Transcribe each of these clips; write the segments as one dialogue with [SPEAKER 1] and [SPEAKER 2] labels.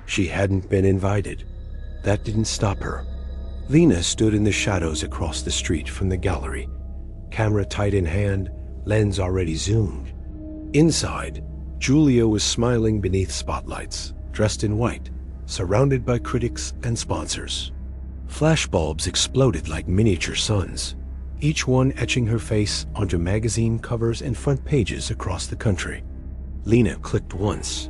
[SPEAKER 1] She hadn't been invited. That didn't stop her. Lena stood in the shadows across the street from the gallery, camera tight in hand, lens already zoomed. Inside, Julia was smiling beneath spotlights, dressed in white, surrounded by critics and sponsors. Flashbulbs exploded like miniature suns, each one etching her face onto magazine covers and front pages across the country. Lena clicked once,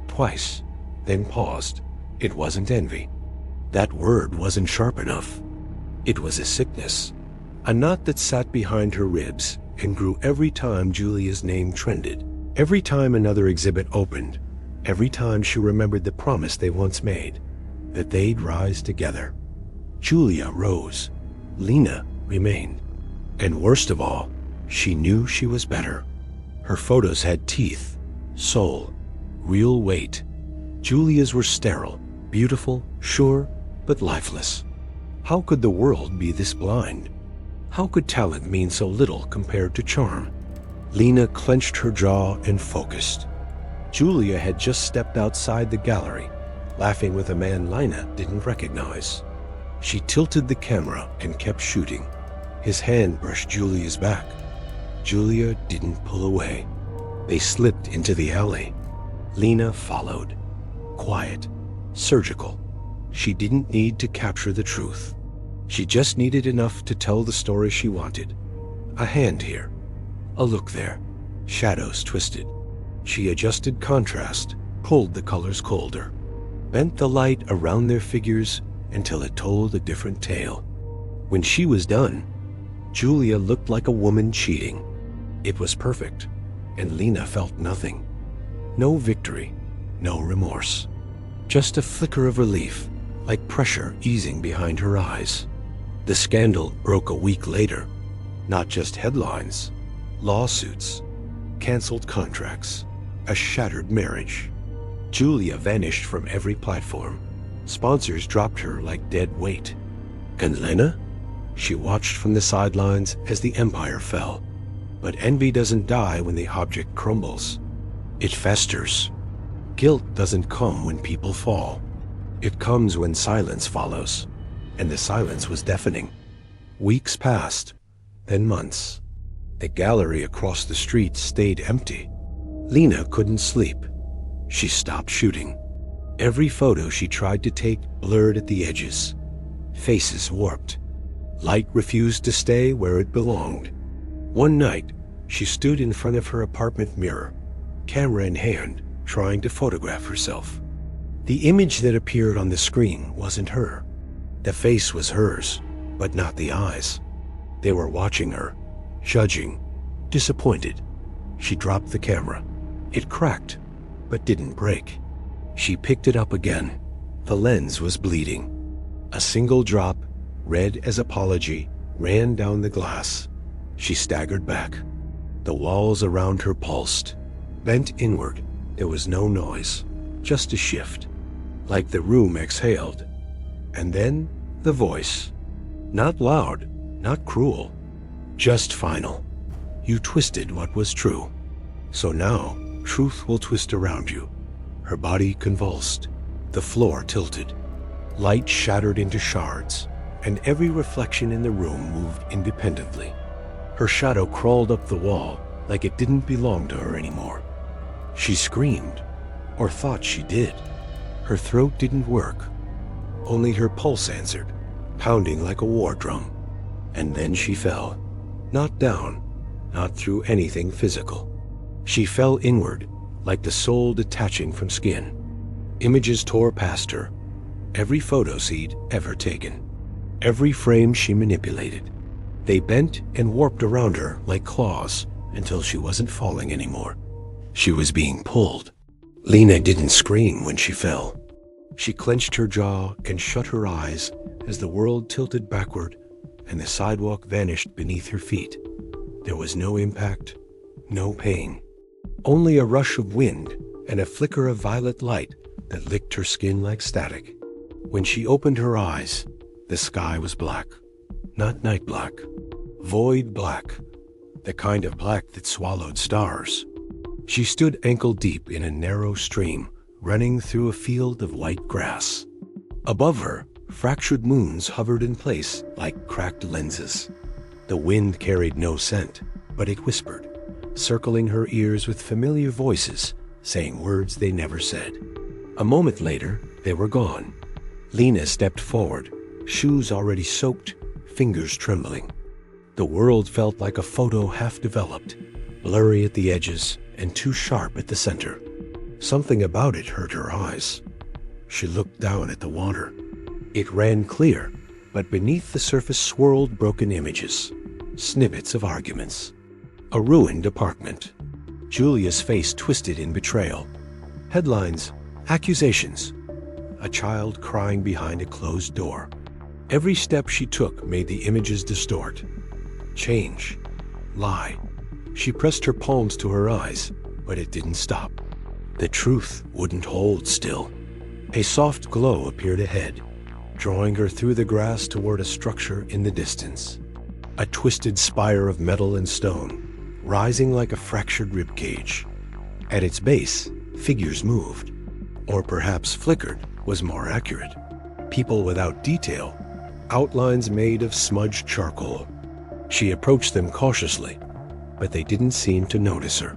[SPEAKER 1] twice, then paused. It wasn't envy. That word wasn't sharp enough. It was a sickness, a knot that sat behind her ribs and grew every time Julia's name trended, every time another exhibit opened, every time she remembered the promise they once made, that they'd rise together. Julia rose. Lena remained. And worst of all, she knew she was better. Her photos had teeth, soul, real weight. Julia's were sterile, beautiful, sure, but lifeless. How could the world be this blind? How could talent mean so little compared to charm? Lena clenched her jaw and focused. Julia had just stepped outside the gallery, laughing with a man Lena didn't recognize. She tilted the camera and kept shooting. His hand brushed Julia's back. Julia didn't pull away. They slipped into the alley. Lena followed. Quiet, surgical. She didn't need to capture the truth. She just needed enough to tell the story she wanted. A hand here, a look there, shadows twisted. She adjusted contrast, pulled the colors colder, bent the light around their figures until it told a different tale. When she was done, Julia looked like a woman cheating. It was perfect, and Lena felt nothing. No victory, no remorse. Just a flicker of relief, like pressure easing behind her eyes. The scandal broke a week later. Not just headlines, lawsuits, canceled contracts, a shattered marriage. Julia vanished from every platform. Sponsors dropped her like dead weight. And Lena? She watched from the sidelines as the empire fell. But envy doesn't die when the object crumbles. It festers. Guilt doesn't come when people fall. It comes when silence follows. And the silence was deafening. Weeks passed, then months. The gallery across the street stayed empty. Lena couldn't sleep. She stopped shooting. Every photo she tried to take blurred at the edges. Faces warped. Light refused to stay where it belonged. One night, she stood in front of her apartment mirror, camera in hand, trying to photograph herself. The image that appeared on the screen wasn't her. The face was hers, but not the eyes. They were watching her, judging, disappointed. She dropped the camera. It cracked, but didn't break. She picked it up again. The lens was bleeding. A single drop, red as apology, ran down the glass. She staggered back. The walls around her pulsed. Bent inward, there was no noise, just a shift. Like the room exhaled. And then the voice. Not loud, not cruel, just final. You twisted what was true. So now, truth will twist around you. Her body convulsed. The floor tilted. Light shattered into shards, and every reflection in the room moved independently. Her shadow crawled up the wall like it didn't belong to her anymore. She screamed, or thought she did. Her throat didn't work. Only her pulse answered, pounding like a war drum. And then she fell. Not down, not through anything physical. She fell inward, like the soul detaching from skin. Images tore past her. Every photo seed ever taken. Every frame she manipulated. They bent and warped around her like claws until she wasn't falling anymore. She was being pulled. Lena didn't scream when she fell. She clenched her jaw and shut her eyes as the world tilted backward and the sidewalk vanished beneath her feet. There was no impact, no pain. Only a rush of wind and a flicker of violet light that licked her skin like static. When she opened her eyes, the sky was black. Not night black. Void black. The kind of black that swallowed stars. She stood ankle deep in a narrow stream, running through a field of white grass. Above her, fractured moons hovered in place like cracked lenses. The wind carried no scent, but it whispered, circling her ears with familiar voices, saying words they never said. A moment later, they were gone. Lena stepped forward, shoes already soaked, fingers trembling. The world felt like a photo half-developed, blurry at the edges and too sharp at the center. Something about it hurt her eyes. She looked down at the water. It ran clear, but beneath the surface swirled broken images, snippets of arguments. A ruined apartment. Julia's face twisted in betrayal. Headlines, accusations. A child crying behind a closed door. Every step she took made the images distort. Change. Lie. She pressed her palms to her eyes, but it didn't stop. The truth wouldn't hold still. A soft glow appeared ahead, drawing her through the grass toward a structure in the distance. A twisted spire of metal and stone, rising like a fractured ribcage. At its base, figures moved, or perhaps flickered was more accurate. People without detail, outlines made of smudged charcoal. She approached them cautiously, but they didn't seem to notice her.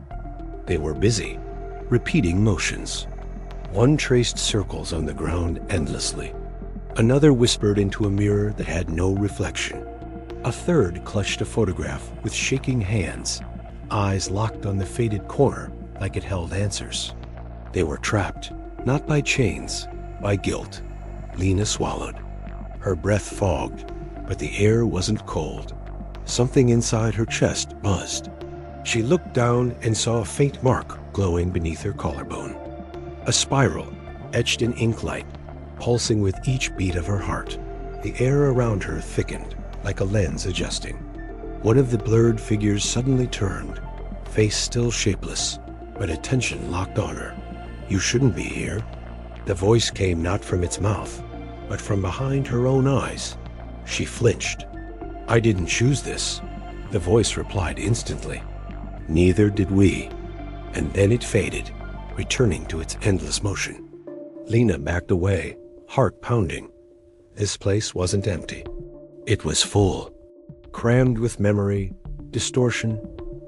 [SPEAKER 1] They were busy, repeating motions. One traced circles on the ground endlessly. Another whispered into a mirror that had no reflection. A third clutched a photograph with shaking hands, eyes locked on the faded corner like it held answers. They were trapped, not by chains, by guilt. Lena swallowed. Her breath fogged, but the air wasn't cold. Something inside her chest buzzed. She looked down and saw a faint mark glowing beneath her collarbone. A spiral, etched in ink light, pulsing with each beat of her heart. The air around her thickened, like a lens adjusting. One of the blurred figures suddenly turned, face still shapeless, but attention locked on her. "You shouldn't be here." The voice came not from its mouth, but from behind her own eyes. She flinched. "I didn't choose this," the voice replied instantly. "Neither did we." And then it faded, returning to its endless motion. Lena backed away, heart pounding. This place wasn't empty. It was full, crammed with memory, distortion,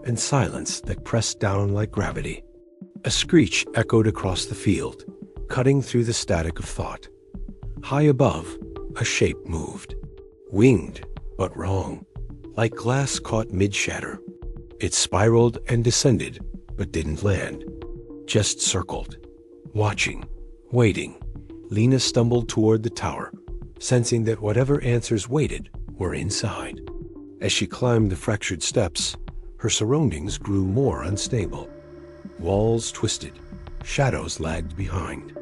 [SPEAKER 1] and silence that pressed down like gravity. A screech echoed across the field, cutting through the static of thought. High above, a shape moved. Winged, but wrong, like glass caught mid-shatter. It spiraled and descended, but didn't land. Just circled, watching, waiting. Lena stumbled toward the tower, sensing that whatever answers waited were inside. As she climbed the fractured steps, her surroundings grew more unstable. Walls twisted, shadows lagged behind.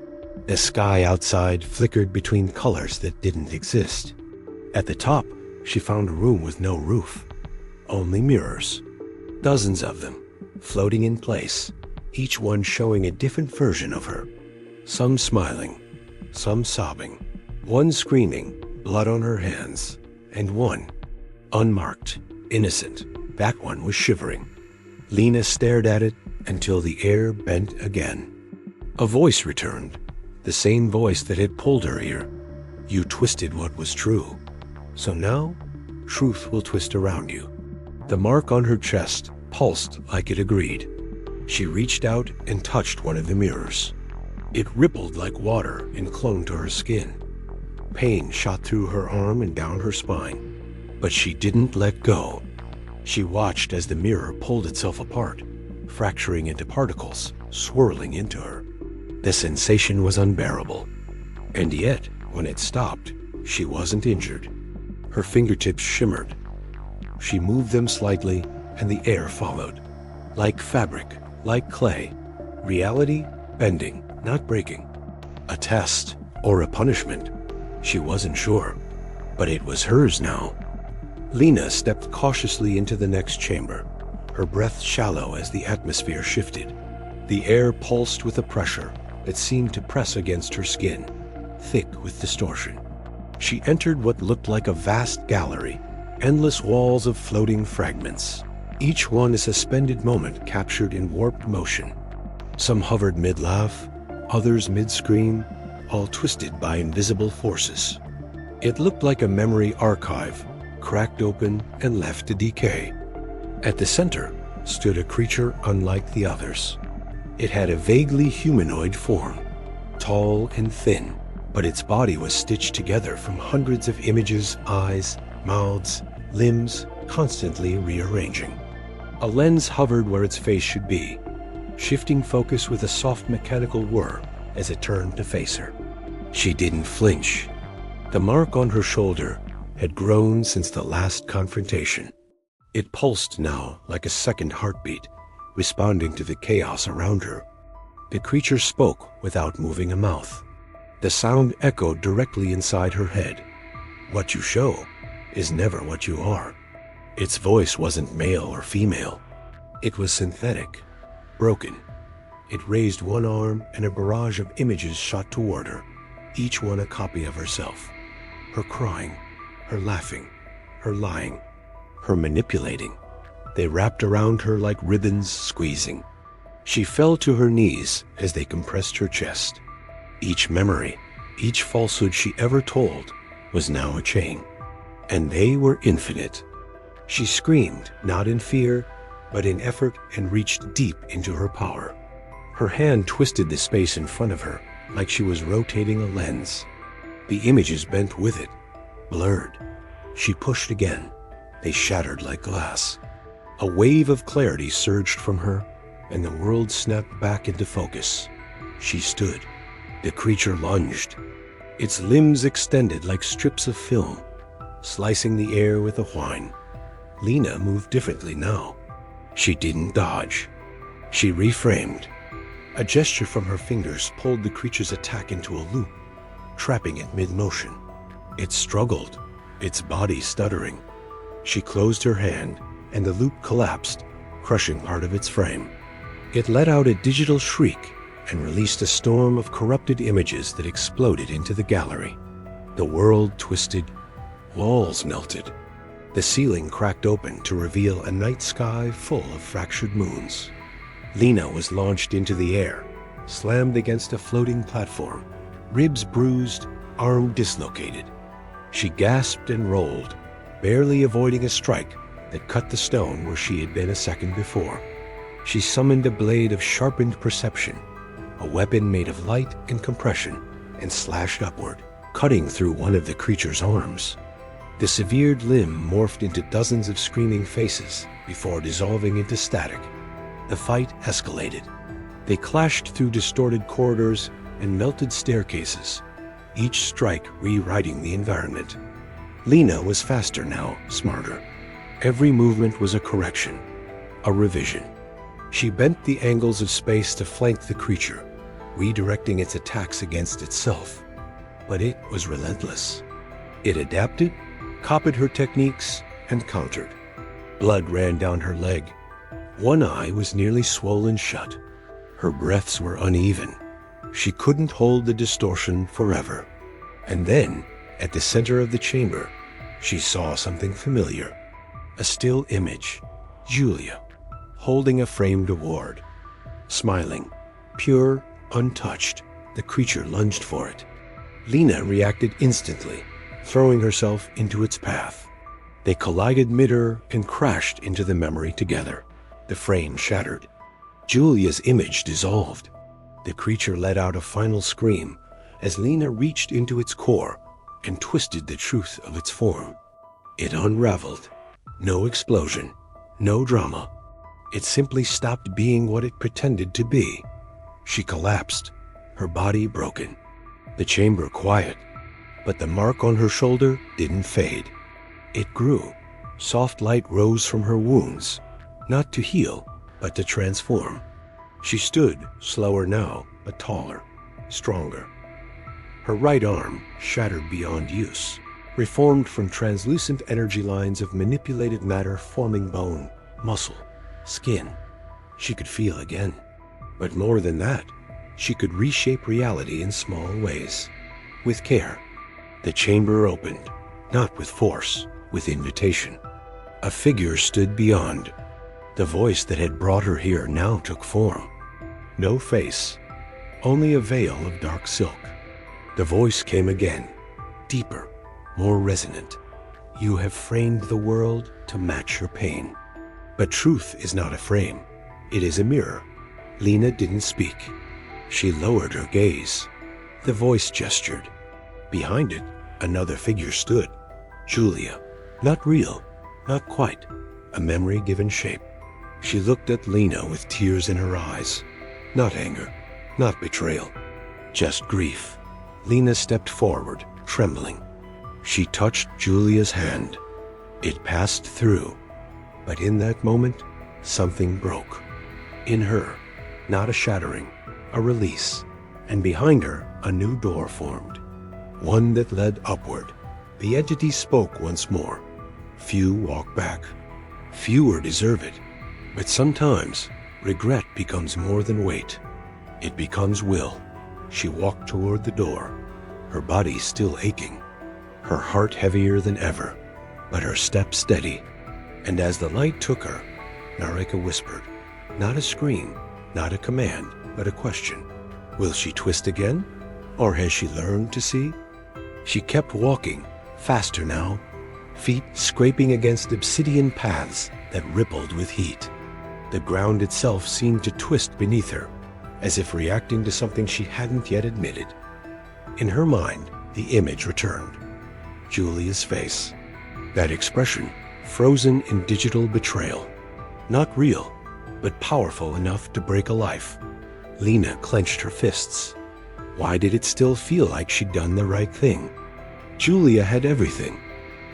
[SPEAKER 1] The sky outside flickered between colors that didn't exist. At the top, she found a room with no roof, only mirrors. Dozens of them, floating in place, each one showing a different version of her. Some smiling, some sobbing, one screaming, blood on her hands, and one, unmarked, innocent. That one was shivering. Lena stared at it until the air bent again. A voice returned, the same voice that had pulled her here. "You twisted what was true, so now truth will twist around you." The mark on her chest pulsed like it agreed. She reached out and touched one of the mirrors. It rippled like water and clung to her skin. Pain shot through her arm and down her spine, but she didn't let go. She watched as the mirror pulled itself apart, fracturing into particles, swirling into her. The sensation was unbearable. And yet, when it stopped, she wasn't injured. Her fingertips shimmered. She moved them slightly, and the air followed. Like fabric, like clay. Reality bending, not breaking. A test, or a punishment. She wasn't sure, but it was hers now. Lena stepped cautiously into the next chamber, her breath shallow as the atmosphere shifted. The air pulsed with a pressure that seemed to press against her skin, thick with distortion. She entered what looked like a vast gallery, endless walls of floating fragments, each one a suspended moment captured in warped motion. Some hovered mid-laugh, others mid-scream, all twisted by invisible forces. It looked like a memory archive, cracked open and left to decay. At the center stood a creature unlike the others. It had a vaguely humanoid form, tall and thin, but its body was stitched together from hundreds of images, eyes, mouths, limbs, constantly rearranging. A lens hovered where its face should be, shifting focus with a soft mechanical whir as it turned to face her. She didn't flinch. The mark on her shoulder had grown since the last confrontation. It pulsed now like a second heartbeat, responding to the chaos around her. The creature spoke without moving a mouth. The sound echoed directly inside her head. What you show is never what you are. Its voice wasn't male or female. It was synthetic, broken. It raised one arm and a barrage of images shot toward her, each one a copy of herself. Her crying, her laughing, her lying, her manipulating. They wrapped around her like ribbons squeezing. She fell to her knees as they compressed her chest. Each memory, each falsehood she ever told was now a chain. And they were infinite. She screamed, not in fear, but in effort, and reached deep into her power. Her hand twisted the space in front of her like she was rotating a lens. The images bent with it, blurred. She pushed again. They shattered like glass. A wave of clarity surged from her, and the world snapped back into focus. She stood. The creature lunged. Its limbs extended like strips of film, slicing the air with a whine. Lena moved differently now. She didn't dodge. She reframed. A gesture from her fingers pulled the creature's attack into a loop, trapping it mid-motion. It struggled, its body stuttering. She closed her hand, and the loop collapsed, crushing part of its frame. It let out a digital shriek and released a storm of corrupted images that exploded into the gallery. The world twisted, walls melted. The ceiling cracked open to reveal a night sky full of fractured moons. Lena was launched into the air, slammed against a floating platform, ribs bruised, arm dislocated. She gasped and rolled, barely avoiding a strike that cut the stone where she had been a second before. She summoned a blade of sharpened perception, a weapon made of light and compression, and slashed upward, cutting through one of the creature's arms. The severed limb morphed into dozens of screaming faces before dissolving into static. The fight escalated. They clashed through distorted corridors and melted staircases, each strike rewriting the environment. Lena was faster now, smarter. Every movement was a correction, a revision. She bent the angles of space to flank the creature, redirecting its attacks against itself. But it was relentless. It adapted, copied her techniques, and countered. Blood ran down her leg. One eye was nearly swollen shut. Her breaths were uneven. She couldn't hold the distortion forever. And then, at the center of the chamber, she saw something familiar. A still image. Julia, holding a framed award. Smiling, pure, untouched, the creature lunged for it. Lena reacted instantly, throwing herself into its path. They collided mid-air and crashed into the memory together. The frame shattered. Julia's image dissolved. The creature let out a final scream as Lena reached into its core and twisted the truth of its form. It unraveled. No explosion, no drama. It simply stopped being what it pretended to be. She collapsed, her body broken. The chamber quiet, but the mark on her shoulder didn't fade. It grew. Soft light rose from her wounds, not to heal, but to transform. She stood, slower now, but taller, stronger. Her right arm, shattered beyond use, reformed from translucent energy lines of manipulated matter forming bone, muscle, skin. She could feel again. But more than that, she could reshape reality in small ways. With care, the chamber opened, not with force, with invitation. A figure stood beyond. The voice that had brought her here now took form. No face, only a veil of dark silk. The voice came again, deeper, more resonant. You have framed the world to match your pain. But truth is not a frame. It is a mirror. Lena didn't speak. She lowered her gaze. The voice gestured. Behind it, another figure stood. Julia. Not real. Not quite. A memory given shape. She looked at Lena with tears in her eyes. Not anger. Not betrayal. Just grief. Lena stepped forward, trembling. She touched Julia's hand. It passed through. But in that moment, something broke. In her, not a shattering, a release. And behind her, a new door formed. One that led upward. The entity spoke once more. Few walk back. Fewer deserve it. But sometimes, regret becomes more than weight. It becomes will. She walked toward the door, her body still aching, her heart heavier than ever, but her step steady. And as the light took her, Naraka whispered, not a scream, not a command, but a question. Will she twist again? Or has she learned to see? She kept walking, faster now, feet scraping against obsidian paths that rippled with heat. The ground itself seemed to twist beneath her, as if reacting to something she hadn't yet admitted. In her mind, the image returned. Julia's face. That expression, frozen in digital betrayal. Not real, but powerful enough to break a life. Lena clenched her fists. Why did it still feel like she'd done the right thing? Julia had everything.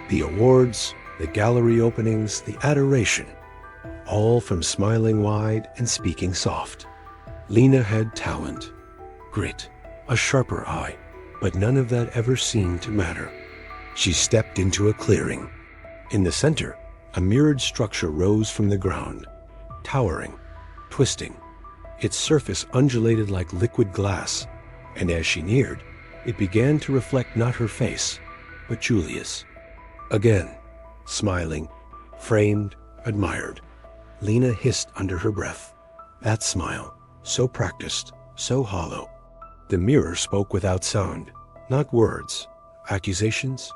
[SPEAKER 1] The awards, the gallery openings, the adoration. All from smiling wide and speaking soft. Lena had talent, grit, a sharper eye, but none of that ever seemed to matter. She stepped into a clearing. In the center, a mirrored structure rose from the ground, towering, twisting. Its surface undulated like liquid glass, and as she neared, it began to reflect not her face, but Julia's. Again, smiling, framed, admired. Lena hissed under her breath. That smile, so practiced, so hollow. The mirror spoke without sound, not words, accusations,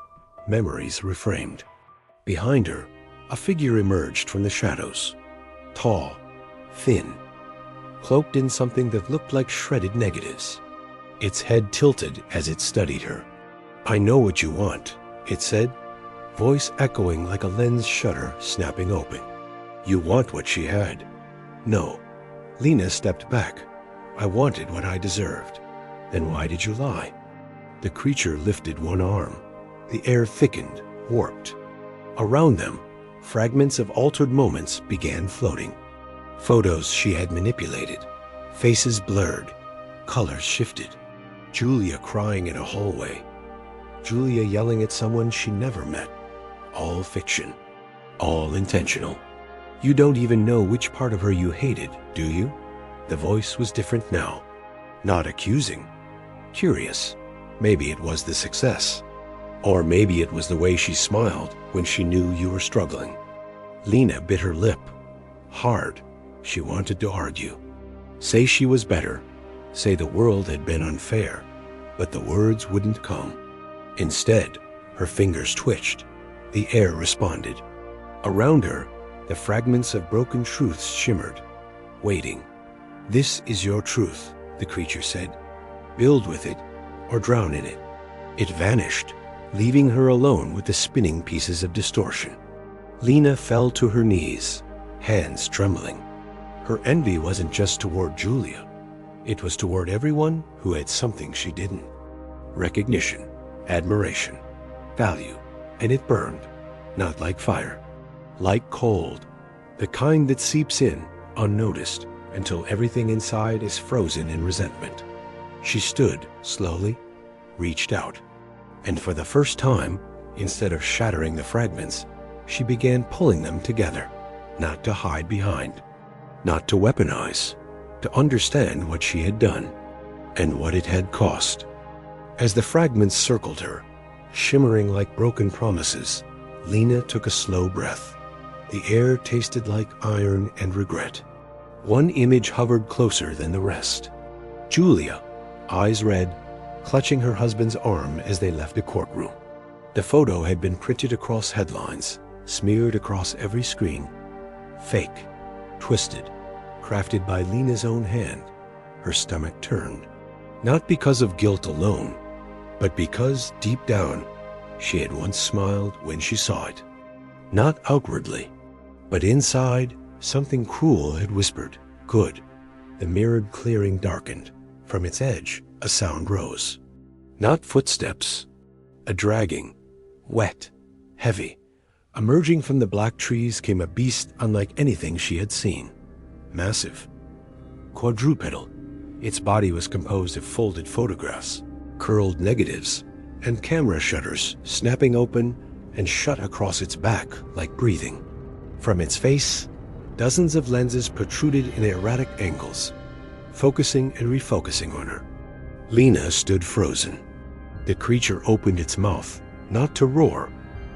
[SPEAKER 1] memories reframed. Behind her, a figure emerged from the shadows. Tall, thin, cloaked in something that looked like shredded negatives. Its head tilted as it studied her. I know what you want, it said, voice echoing like a lens shutter snapping open. You want what she had. No. Lena stepped back. I wanted what I deserved. Then why did you lie? The creature lifted one arm. The air thickened, warped. Around them, fragments of altered moments began floating. Photos she had manipulated. Faces blurred. Colors shifted. Julia crying in a hallway. Julia yelling at someone she never met. All fiction. All intentional. You don't even know which part of her you hated, do you? The voice was different now. Not accusing. Curious. Maybe it was the success. Or maybe it was the way she smiled when she knew you were struggling. Lena bit her lip. Hard. She wanted to argue. Say she was better. Say the world had been unfair. But the words wouldn't come. Instead, her fingers twitched. The air responded. Around her, the fragments of broken truths shimmered, waiting. This is your truth, the creature said. Build with it, or drown in it. It vanished, leaving her alone with the spinning pieces of distortion. Lena fell to her knees, hands trembling. Her envy wasn't just toward Julia. It was toward everyone who had something she didn't. Recognition, admiration, value, and it burned, not like fire. Like cold, the kind that seeps in, unnoticed, until everything inside is frozen in resentment. She stood, slowly, reached out, and for the first time, instead of shattering the fragments, she began pulling them together, not to hide behind, not to weaponize, to understand what she had done, and what it had cost. As the fragments circled her, shimmering like broken promises, Lena took a slow breath. The air tasted like iron and regret. One image hovered closer than the rest. Julia, eyes red, clutching her husband's arm as they left the courtroom. The photo had been printed across headlines, smeared across every screen. Fake, twisted, crafted by Lena's own hand. Her stomach turned. Not because of guilt alone, but because, deep down, she had once smiled when she saw it. Not outwardly, but inside, something cruel had whispered, "Good." The mirrored clearing darkened. From its edge, a sound rose. Not footsteps. A dragging, wet, heavy. Emerging from the black trees came a beast unlike anything she had seen. Massive. Quadrupedal. Its body was composed of folded photographs, curled negatives, and camera shutters snapping open and shut across its back like breathing. From its face, dozens of lenses protruded in erratic angles, focusing and refocusing on her. Lena stood frozen. The creature opened its mouth, not to roar,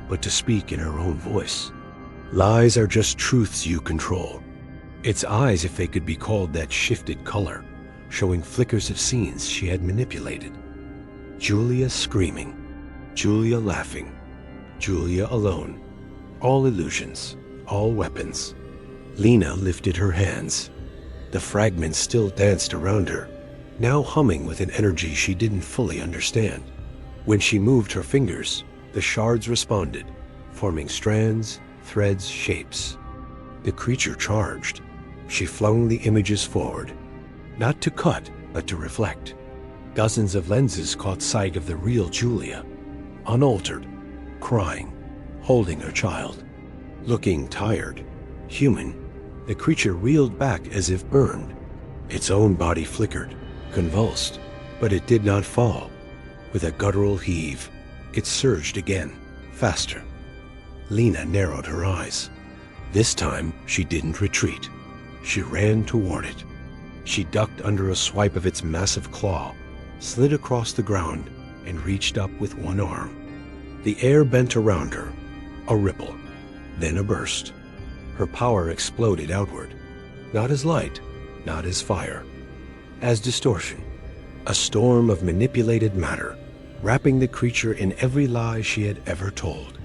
[SPEAKER 1] but to speak in her own voice. Lies are just truths you control. Its eyes, if they could be called that, shifted color, showing flickers of scenes she had manipulated. Julia screaming, Julia laughing, Julia alone. All illusions, all weapons. Lena lifted her hands. The fragments still danced around her, now humming with an energy she didn't fully understand. When she moved her fingers, the shards responded, forming strands, threads, shapes. The creature charged. She flung the images forward, not to cut, but to reflect. Dozens of lenses caught sight of the real Julia, unaltered, crying, holding her child. Looking tired, human, the creature reeled back as if burned. Its own body flickered, convulsed, but it did not fall. With a guttural heave, it surged again, faster. Lena narrowed her eyes. This time, she didn't retreat. She ran toward it. She ducked under a swipe of its massive claw, slid across the ground, and reached up with one arm. The air bent around her, a ripple, then a burst. Her power exploded outward, not as light, not as fire, as distortion, a storm of manipulated matter, wrapping the creature in every lie she had ever told.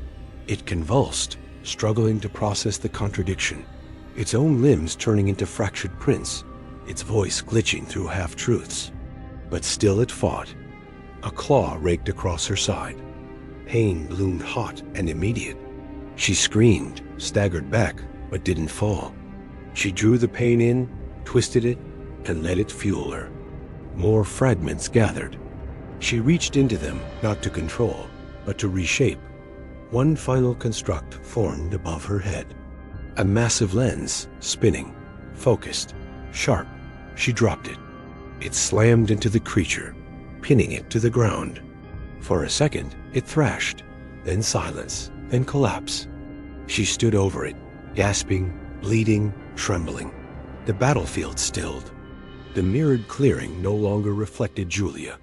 [SPEAKER 1] It convulsed, struggling to process the contradiction, its own limbs turning into fractured prints, its voice glitching through half-truths. But still it fought. A claw raked across her side. Pain bloomed hot and immediate. She screamed, staggered back, but didn't fall. She drew the pain in, twisted it, and let it fuel her. More fragments gathered. She reached into them, not to control, but to reshape. One final construct formed above her head. A massive lens, spinning, focused, sharp. She dropped it. It slammed into the creature, pinning it to the ground. For a second, it thrashed, then silence, then collapse. She stood over it, gasping, bleeding, trembling. The battlefield stilled. The mirrored clearing no longer reflected Julia.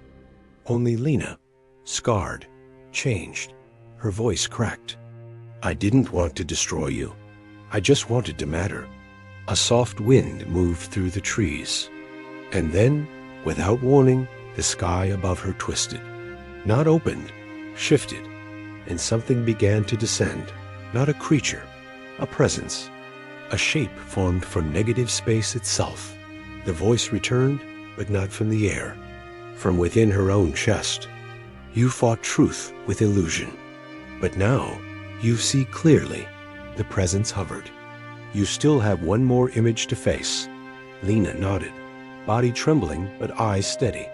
[SPEAKER 1] Only Lena, scarred, changed. Her voice cracked. "I didn't want to destroy you. I just wanted to matter." A soft wind moved through the trees. And then, without warning, the sky above her twisted. Not opened, shifted, and something began to descend. Not a creature, a presence. A shape formed from negative space itself. The voice returned, but not from the air. From within her own chest. "You fought truth with illusion. But now, you see clearly." The presence hovered. "You still have one more image to face." Lena nodded, body trembling but eyes steady.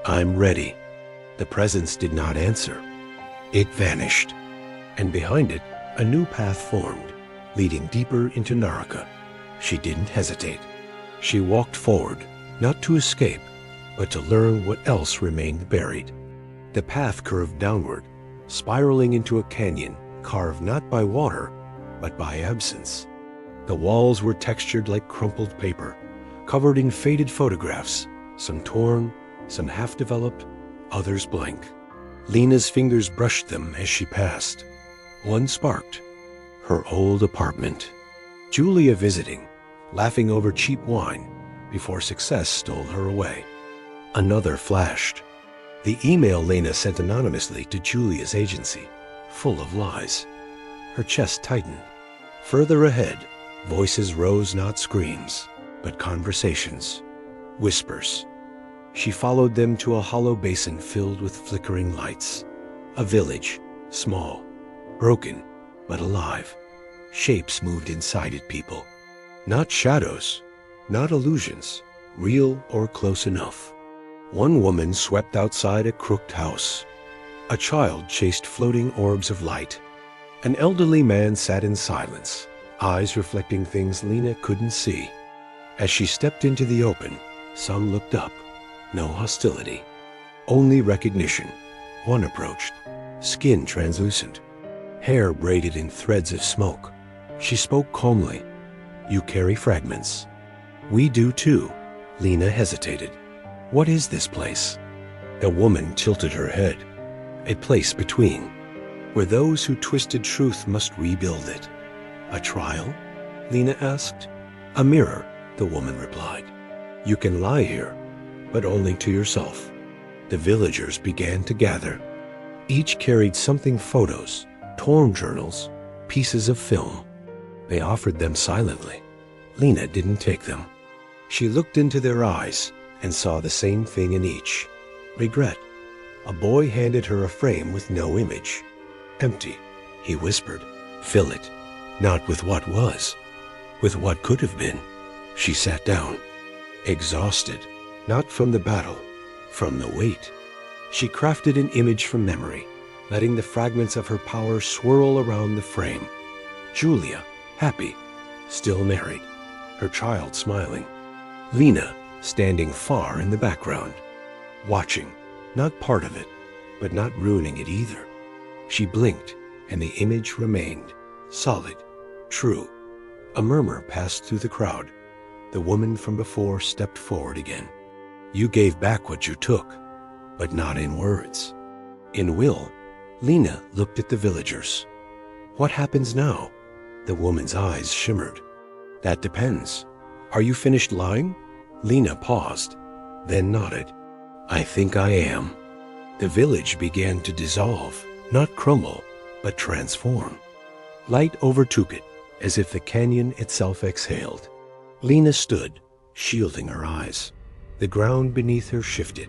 [SPEAKER 1] "I'm ready." The presence did not answer. It vanished. And behind it, a new path formed, leading deeper into Naraka. She didn't hesitate. She walked forward, not to escape, but to learn what else remained buried. The path curved downward, spiraling into a canyon carved not by water, but by absence. The walls were textured like crumpled paper, covered in faded photographs, some torn, some half-developed, others blank. Lena's fingers brushed them as she passed. One sparked. Her old apartment. Julia visiting, laughing over cheap wine, before success stole her away. Another flashed. The email Lena sent anonymously to Julia's agency, full of lies. Her chest tightened. Further ahead, voices rose, not screams, but conversations, whispers. She followed them to a hollow basin filled with flickering lights. A village, small, broken, but alive. Shapes moved inside it, people. Not shadows, not illusions, real or close enough. One woman swept outside a crooked house. A child chased floating orbs of light. An elderly man sat in silence, eyes reflecting things Lena couldn't see. As she stepped into the open, some looked up. No hostility, only recognition. One approached, skin translucent, hair braided in threads of smoke. She spoke calmly. "You carry fragments." "We do too." Lena hesitated. "What is this place?" The woman tilted her head. "A place between, where those who twisted truth must rebuild it." "A trial?" Lena asked. "A mirror," the woman replied. "You can lie here, but only to yourself." The villagers began to gather. Each carried something: photos, torn journals, pieces of film. They offered them silently. Lena didn't take them. She looked into their eyes and saw the same thing in each: regret. A boy handed her a frame with no image. "Empty," he whispered. "Fill it, not with what was, with what could have been." She sat down, exhausted, not from the battle, from the weight. She crafted an image from memory, letting the fragments of her power swirl around the frame. Julia, happy, still married, her child smiling. Lena, standing far in the background, watching, not part of it, but not ruining it either. She blinked, and the image remained, solid, true. A murmur passed through the crowd. The woman from before stepped forward again. "You gave back what you took, but not in words. In will." Lena looked at the villagers. "What happens now?" The woman's eyes shimmered. "That depends. Are you finished lying?" Lena paused, then nodded. "I think I am." The village began to dissolve, not crumble, but transform. Light overtook it, as if the canyon itself exhaled. Lena stood, shielding her eyes. The ground beneath her shifted,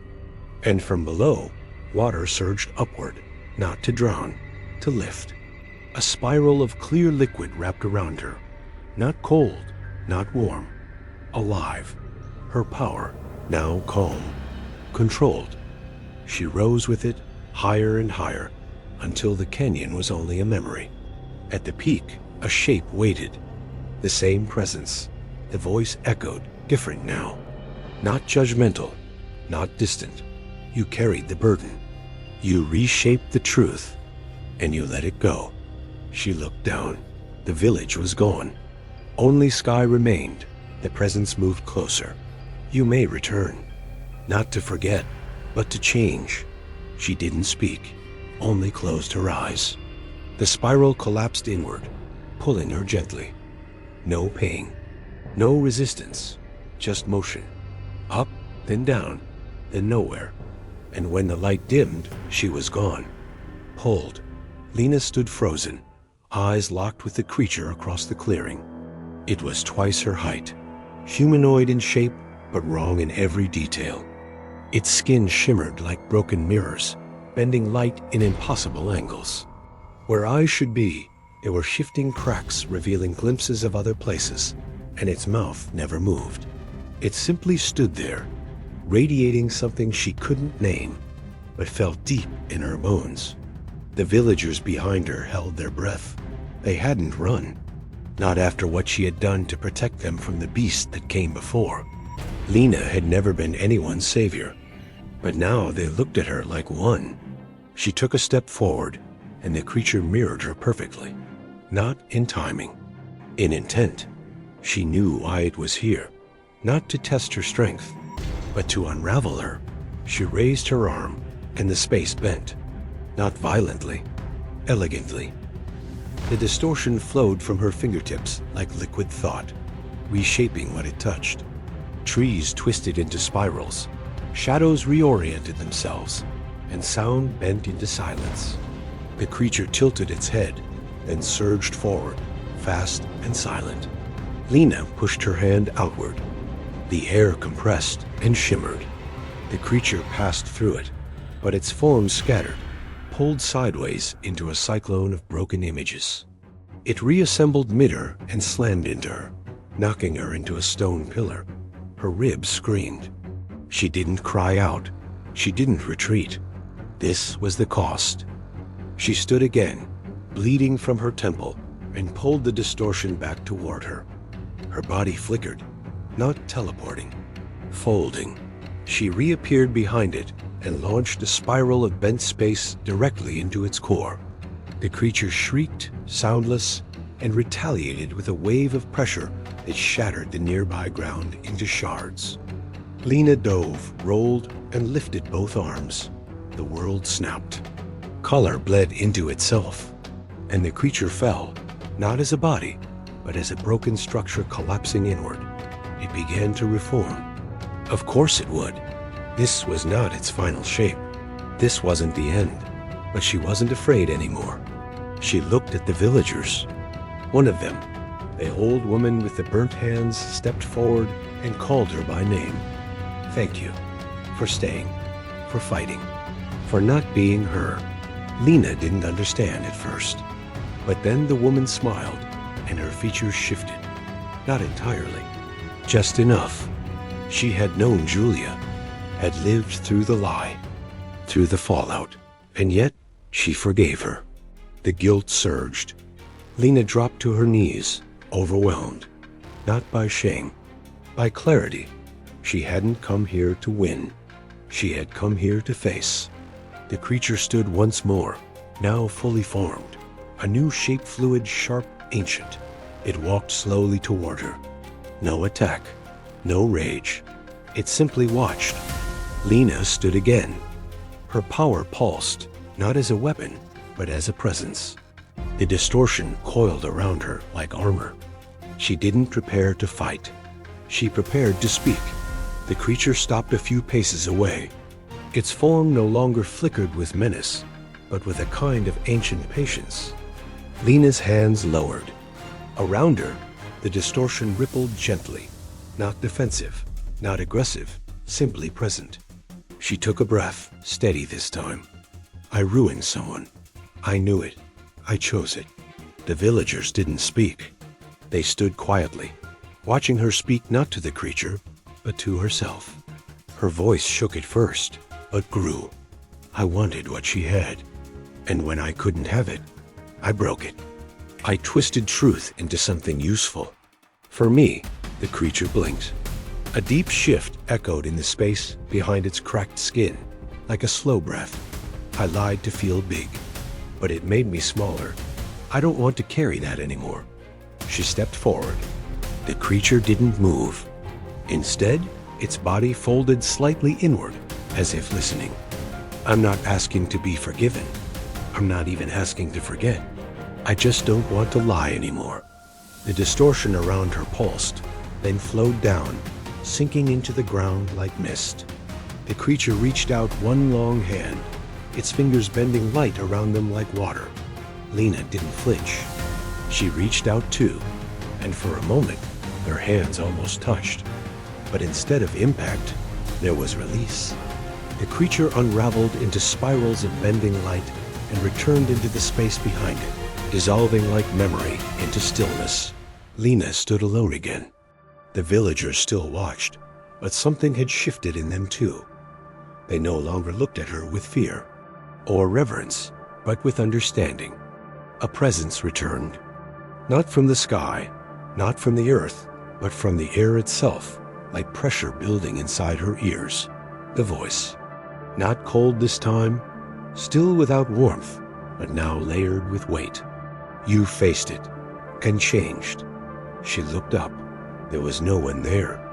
[SPEAKER 1] and from below, water surged upward, not to drown, to lift. A spiral of clear liquid wrapped around her, not cold, not warm, alive. Her power, now calm, controlled. She rose with it, higher and higher, until the canyon was only a memory. At the peak, a shape waited. The same presence. The voice echoed, different now. Not judgmental, not distant. You carried the burden. You reshaped the truth, and you let it go. She looked down. The village was gone. Only sky remained. The presence moved closer. "You may return. Not to forget, but to change." She didn't speak, only closed her eyes. The spiral collapsed inward, pulling her gently. No pain, no resistance, just motion. Up, then down, then nowhere. And when the light dimmed, she was gone. Pulled. Lena stood frozen, eyes locked with the creature across the clearing. It was twice her height, humanoid in shape, but wrong in every detail. Its skin shimmered like broken mirrors, bending light in impossible angles. Where eyes should be, there were shifting cracks revealing glimpses of other places, and its mouth never moved. It simply stood there, radiating something she couldn't name, but felt deep in her bones. The villagers behind her held their breath. They hadn't run, not after what she had done to protect them from the beast that came before. Lena had never been anyone's savior, but now they looked at her like one. She took a step forward, and the creature mirrored her perfectly. Not in timing, in intent. She knew why it was here, not to test her strength, but to unravel her. She raised her arm, and the space bent, not violently, elegantly. The distortion flowed from her fingertips like liquid thought, reshaping what it touched. Trees twisted into spirals, Shadows reoriented themselves, and sound bent into silence. The creature tilted its head, then surged forward, fast and silent. Lena pushed her hand outward. The air compressed and shimmered. The creature passed through it, but its form scattered, pulled sideways into a cyclone of broken images. It reassembled mid-her and slammed into her, knocking her into a stone pillar. Her ribs screamed. She didn't cry out. She didn't retreat. This was the cost. She stood again, bleeding from her temple, and pulled the distortion back toward her. Her body flickered, not teleporting, folding. She reappeared behind it and launched a spiral of bent space directly into its core. The creature shrieked, soundless, and retaliated with a wave of pressure that shattered the nearby ground into shards. Lena dove, rolled, and lifted both arms. The world snapped. Color bled into itself, and the creature fell, not as a body, but as a broken structure collapsing inward. It began to reform. Of course it would. This was not its final shape. This wasn't the end, but she wasn't afraid anymore. She looked at the villagers. One of them, the old woman with the burnt hands, stepped forward and called her by name. Thank you for staying, for fighting, for not being her. Lena didn't understand at first, but then the woman smiled and her features shifted. Not entirely, just enough. She had known Julia, had lived through the lie, through the fallout, and yet she forgave her. The guilt surged. Lena dropped to her knees, overwhelmed, not by shame, by clarity. She hadn't come here to win. She had come here to face. The creature stood once more, now fully formed, a new shape fluid, sharp, ancient. It walked slowly toward her. No attack, no rage. It simply watched. Lena stood again. Her power pulsed, not as a weapon, but as a presence. The distortion coiled around her like armor. She didn't prepare to fight. She prepared to speak. The creature stopped a few paces away. Its form no longer flickered with menace, but with a kind of ancient patience. Lena's hands lowered. Around her, the distortion rippled gently, not defensive, not aggressive, simply present. She took a breath, steady this time. I ruined someone. I knew it. I chose it. The villagers didn't speak. They stood quietly, watching her speak not to the creature, but to herself. Her voice shook at first, but grew. I wanted what she had, and when I couldn't have it, I broke it. I twisted truth into something useful. For me, the creature blinked. A deep shift echoed in the space behind its cracked skin, like a slow breath. I lied to feel big, but it made me smaller. I don't want to carry that anymore. She stepped forward. The creature didn't move. Instead, its body folded slightly inward, as if listening. I'm not asking to be forgiven. I'm not even asking to forget. I just don't want to lie anymore. The distortion around her pulsed, then flowed down, sinking into the ground like mist. The creature reached out one long hand, its fingers bending light around them like water. Lena didn't flinch. She reached out too, and for a moment, their hands almost touched. But instead of impact, there was release. The creature unraveled into spirals of bending light and returned into the space behind it, dissolving like memory into stillness. Lena stood alone again. The villagers still watched, but something had shifted in them too. They no longer looked at her with fear or reverence, but with understanding. A presence returned, not from the sky, not from the earth, but from the air itself, like pressure building inside her ears. The voice, not cold this time, still without warmth, but now layered with weight. You faced it, and changed. She looked up. There was no one there.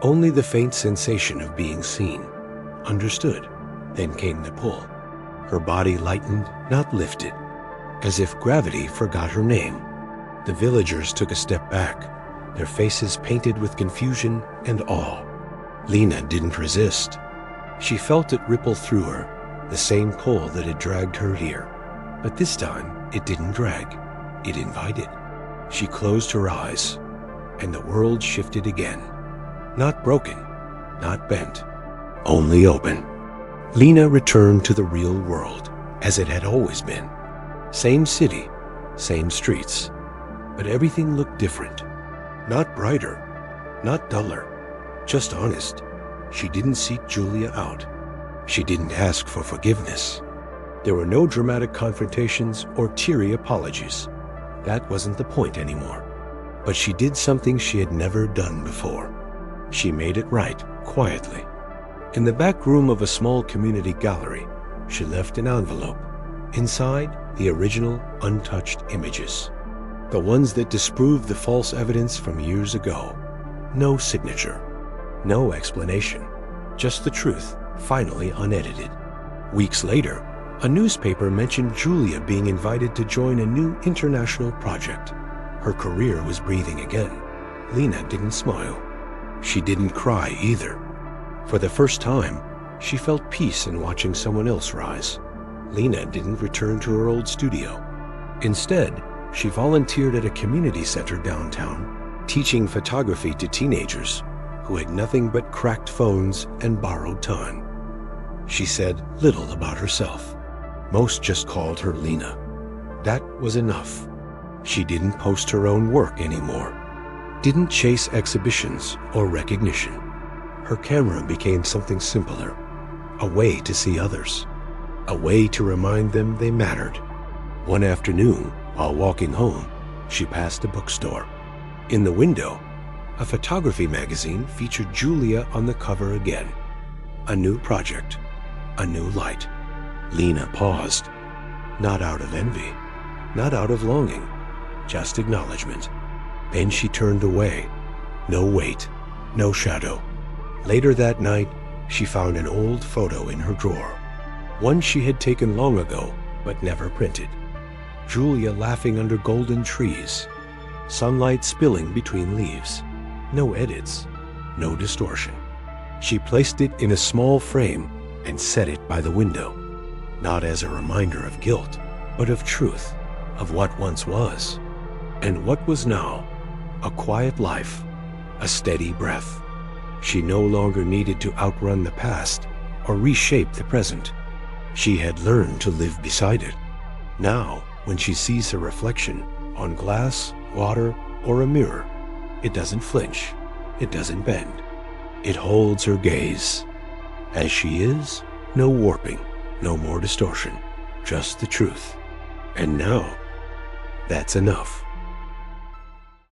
[SPEAKER 1] Only the faint sensation of being seen. Understood. Then came the pull. Her body lightened, not lifted, as if gravity forgot her name. The villagers took a step back, their faces painted with confusion and awe. Lena didn't resist. She felt it ripple through her, the same pull that had dragged her here. But this time, it didn't drag. It invited. She closed her eyes, and the world shifted again. Not broken, not bent, only open. Lena returned to the real world, as it had always been. Same city, same streets, but everything looked different. Not brighter, not duller, just honest. She didn't seek Julia out. She didn't ask for forgiveness. There were no dramatic confrontations or teary apologies. That wasn't the point anymore. But she did something she had never done before. She made it right, quietly. In the back room of a small community gallery, she left an envelope. Inside, the original, untouched images. The ones that disproved the false evidence from years ago. No signature. No explanation. Just the truth, finally unedited. Weeks later, a newspaper mentioned Julia being invited to join a new international project. Her career was breathing again. Lena didn't smile. She didn't cry either. For the first time, she felt peace in watching someone else rise. Lena didn't return to her old studio. Instead, she volunteered at a community center downtown, teaching photography to teenagers who had nothing but cracked phones and borrowed time. She said little about herself. Most just called her Lena. That was enough. She didn't post her own work anymore. Didn't chase exhibitions or recognition. Her camera became something simpler, a way to see others, a way to remind them they mattered. One afternoon, while walking home, she passed a bookstore. In the window, a photography magazine featured Julia on the cover again. A new project, a new light. Lena paused, not out of envy, not out of longing, just acknowledgement. Then she turned away. No weight, no shadow. Later that night, she found an old photo in her drawer. One she had taken long ago, but never printed. Julia laughing under golden trees. Sunlight spilling between leaves. No edits, no distortion. She placed it in a small frame and set it by the window. Not as a reminder of guilt, but of truth, of what once was. And what was now, a quiet life, a steady breath. She no longer needed to outrun the past or reshape the present. She had learned to live beside it. Now, when she sees her reflection on glass, water, or a mirror, it doesn't flinch, it doesn't bend. It holds her gaze. As she is, no warping, no more distortion, just the truth. And now, that's enough.